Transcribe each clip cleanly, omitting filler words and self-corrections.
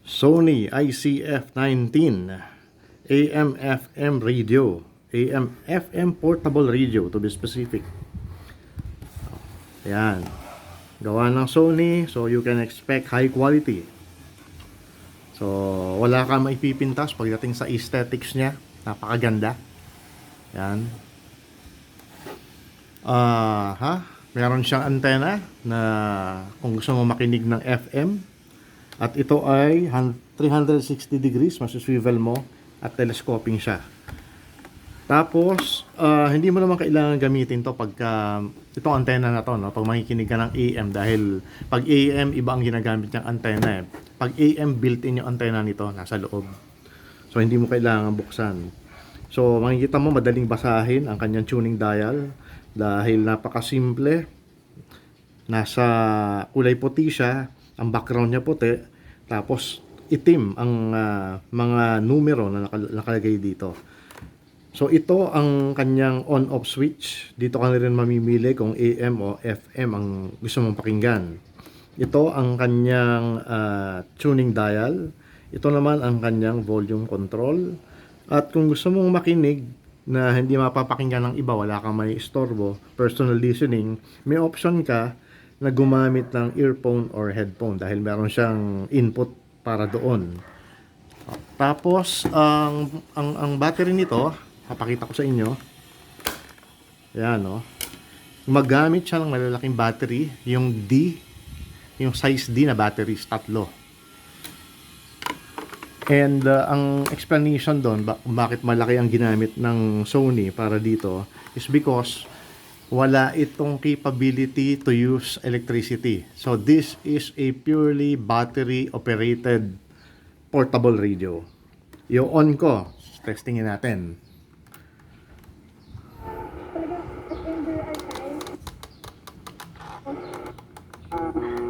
Sony ICF-19 AM/FM radio, AM/FM portable radio to be specific. Ayan, gawa ng Sony, so you can expect high quality. So wala kang maipipintas pagdating sa aesthetics niya, napakaganda. Ayan. Meron siyang antena na kung gusto mo makinig ng FM, at ito ay 360 degrees, masuswivel mo at telescoping siya. Tapos hindi mo naman kailangan gamitin to pagka itong antena na to, no? Pag makikinig ka ng AM, dahil pag AM iba ang ginagamit niyang antena eh. Pag AM, built-in yung antena nito, nasa loob. So hindi mo kailangan buksan. So makikita mo madaling basahin ang kanyang tuning dial dahil napakasimple. Nasa kulay puti siya, ang background niya puti, tapos itim ang mga numero na nakalagay dito. So ito ang kanyang on-off switch. Dito ka na rin mamimili kung AM o FM ang gusto mong pakinggan. Ito ang kanyang tuning dial. Ito naman ang kanyang volume control. At kung gusto mong makinig na hindi mapapakinggan ng iba, wala kang may istorbo, personal listening, may option ka na gumamit ng earphone or headphone dahil meron siyang input para doon. Tapos ang battery nito, papakita ko sa inyo. Ayan, no. Magamit siya ng malalaking battery, yung D, yung size D na batteries, tatlo. And ang explanation doon bakit malaki ang ginamit ng Sony para dito is because wala itong capability to use electricity. So this is a purely battery operated portable radio. Yung on ko, testingin natin.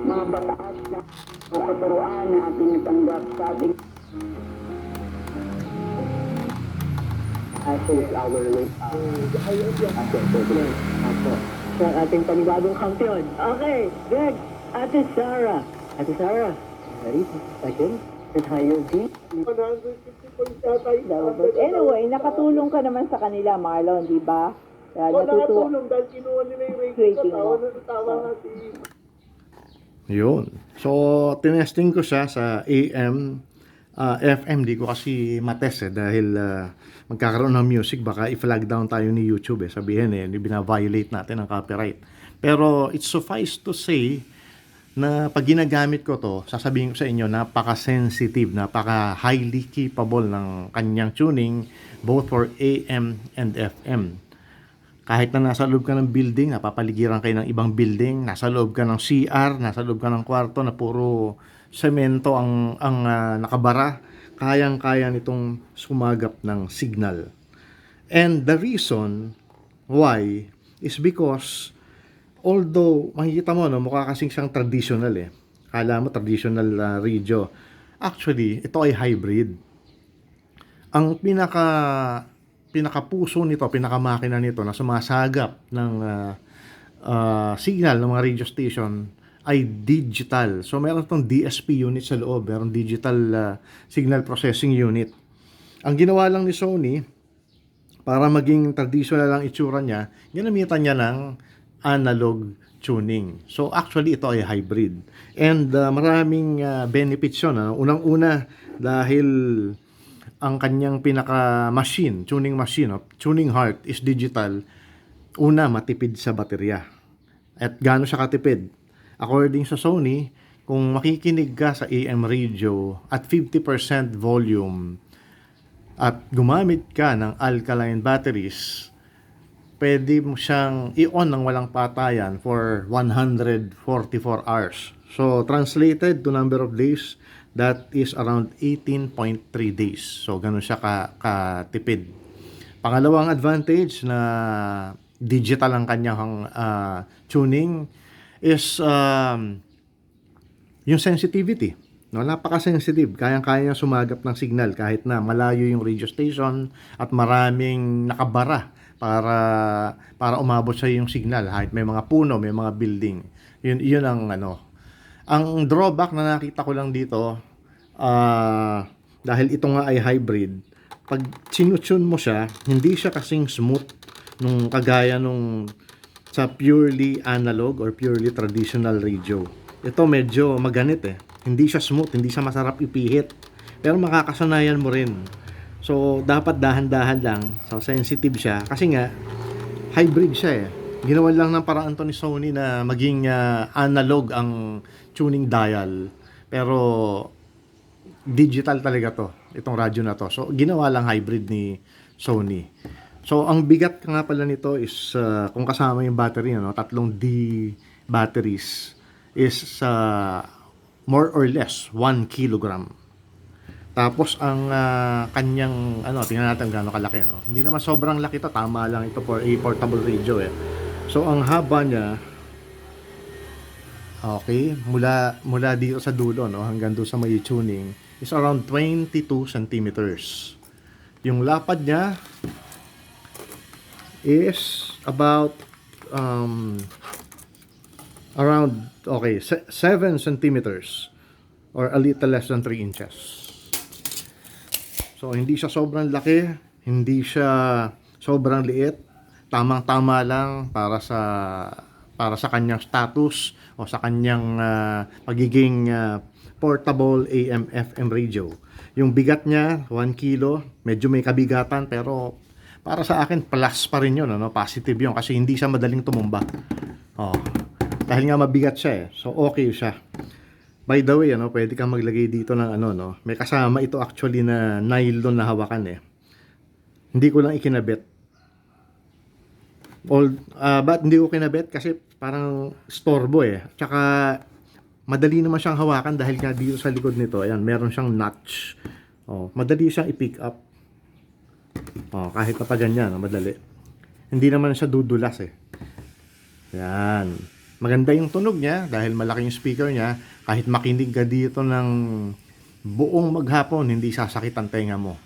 Mga bataas na katuruan na ating natanggap sa ating our sa ating panibagong kampiyon. Okay, Greg, Ate Sarah. Ate Sarah, ready? Second, and higher D. 150 Anyway, nakatulong ka naman sa kanila, Marlon, di ba? Wala natulong dahil kinuha nila yung rating mo. Tama nga si... Yun. So, tinesting ko siya sa AM, FM. Di ko kasi matest dahil magkakaroon ng music. Baka i-flag down tayo ni YouTube Sabihin bina-violate natin ang copyright. Pero it suffice to say na pag ginagamit ko to, sasabihin ko sa inyo, napaka-sensitive, napaka-highly capable ng kanyang tuning both for AM and FM. Kahit na nasa loob ka ng building, napapaligiran kayo ng ibang building, nasa loob ka ng CR, nasa loob ka ng kwarto na puro semento ang nakabara, kayang-kaya nitong sumagap ng signal. And the reason why is because although makikita mo mukha kasing siyang traditional Kala mo traditional radio. Actually, ito ay hybrid. Ang pinakapuso nito, pinakamakina nito na sumasagap ng signal ng mga radio station ay digital. So meron itong DSP unit sa loob, meron digital signal processing unit. Ang ginawa lang ni Sony para maging traditional lang itsura niya, ginamitan niya ng analog tuning. So actually ito ay hybrid. And maraming benefits yun. Unang-una dahil ang kanyang pinaka-machine, tuning machine, tuning heart is digital. Una, matipid sa baterya. At gaano siya katipid? According sa Sony, kung makikinig ka sa AM radio at 50% volume at gumamit ka ng alkaline batteries, pwede mo siyang i-on ng walang patayan for 144 hours. So, translated to number of days, that is around 18.3 days. So, ganun siya katipid. Pangalawang advantage na digital ang kanyang tuning is yung sensitivity. Napaka-sensitive. Kayang-kaya niya sumagap ng signal kahit na malayo yung radio station at maraming nakabara para umabot sa yung signal. Kahit may mga puno, may mga building. Yun ang Ang drawback na nakita ko lang dito, Dahil ito nga ay hybrid, pag sinutune mo siya, hindi siya kasing smooth nung kagaya nung sa purely analog or purely traditional radio. Ito medyo maganit eh. Hindi siya smooth, hindi siya masarap ipihit. Pero makakasanayan mo rin. So, dapat dahan-dahan lang. So, sensitive siya. Kasi nga, hybrid siya eh. Ginawa lang ng paraan to ni Sony na maging analog ang tuning dial. Pero, digital talaga to. Itong radyo na to. So, ginawa lang hybrid ni Sony. So, ang bigat nga pala nito is, kung kasama yung battery, 3D batteries, is more or less 1 kilogram. Tapos ang kanyang tingnan natin gaano kalaki, Hindi naman sobrang laki to, tama lang ito for a portable radio eh. So ang haba niya, okay, mula dito sa dulo, hanggang doon sa may tuning is around 22 centimeters. Yung lapad niya is about around 7 centimeters or a little less than 3 inches. So, hindi siya sobrang laki, hindi siya sobrang liit, tamang-tama lang para sa kanyang status o sa kanyang pagiging portable AM/FM radio. Yung bigat niya, 1 kilo, medyo may kabigatan pero para sa akin plus pa rin 'yon, positive 'yon kasi hindi siya madaling tumumba. Dahil nga mabigat siya eh. So okay siya. By the way, pwede kang maglagay dito ng may kasama ito actually na nylon na hawakan eh. Hindi ko lang ikinabit. But hindi ko kinabit kasi parang storbo eh. Tsaka madali naman siyang hawakan dahil nga dito sa likod nito, ayan, meron siyang notch. Madali siyang i-pick up. Kahit na pa ganyan, madali. Hindi naman siya dudulas eh. Yan. Maganda yung tunog niya dahil malaki yung speaker niya. Kahit makinig ka dito ng buong maghapon, hindi sasakit ang tenga mo.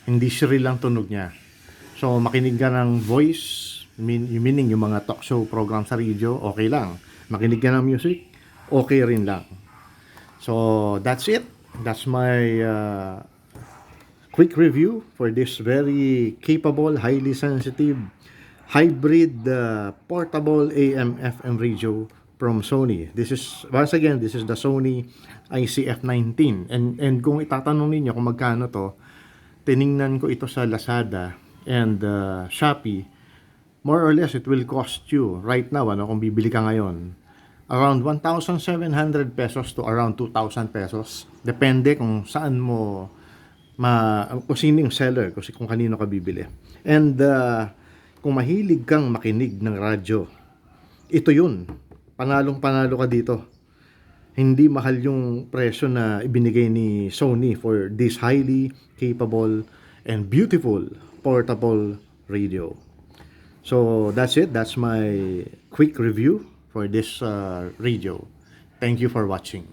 Hindi shrill ang tunog niya. So, makinig ka ng voice, meaning yung mga talk show program sa radio, okay lang. Makinig ka ng music, okay rin lang. So, that's it. That's my quick review for this very capable, highly sensitive, hybrid portable AM/FM radio from Sony. This is the Sony ICF-19. And kung itatanong ninyo kung magkano to, tiningnan ko ito sa Lazada and Shopee. More or less, it will cost you right now, kung bibili ka ngayon, around 1,700 pesos to around 2,000 pesos. Depende kung saan mo, kung sino yung seller, kung kanino ka bibili. And kung mahilig kang makinig ng radyo, ito yun. Panalong-panalo ka dito. Hindi mahal yung presyo na ibinigay ni Sony for this highly capable and beautiful portable radio. So that's it. That's my quick review for this radio. Thank you for watching.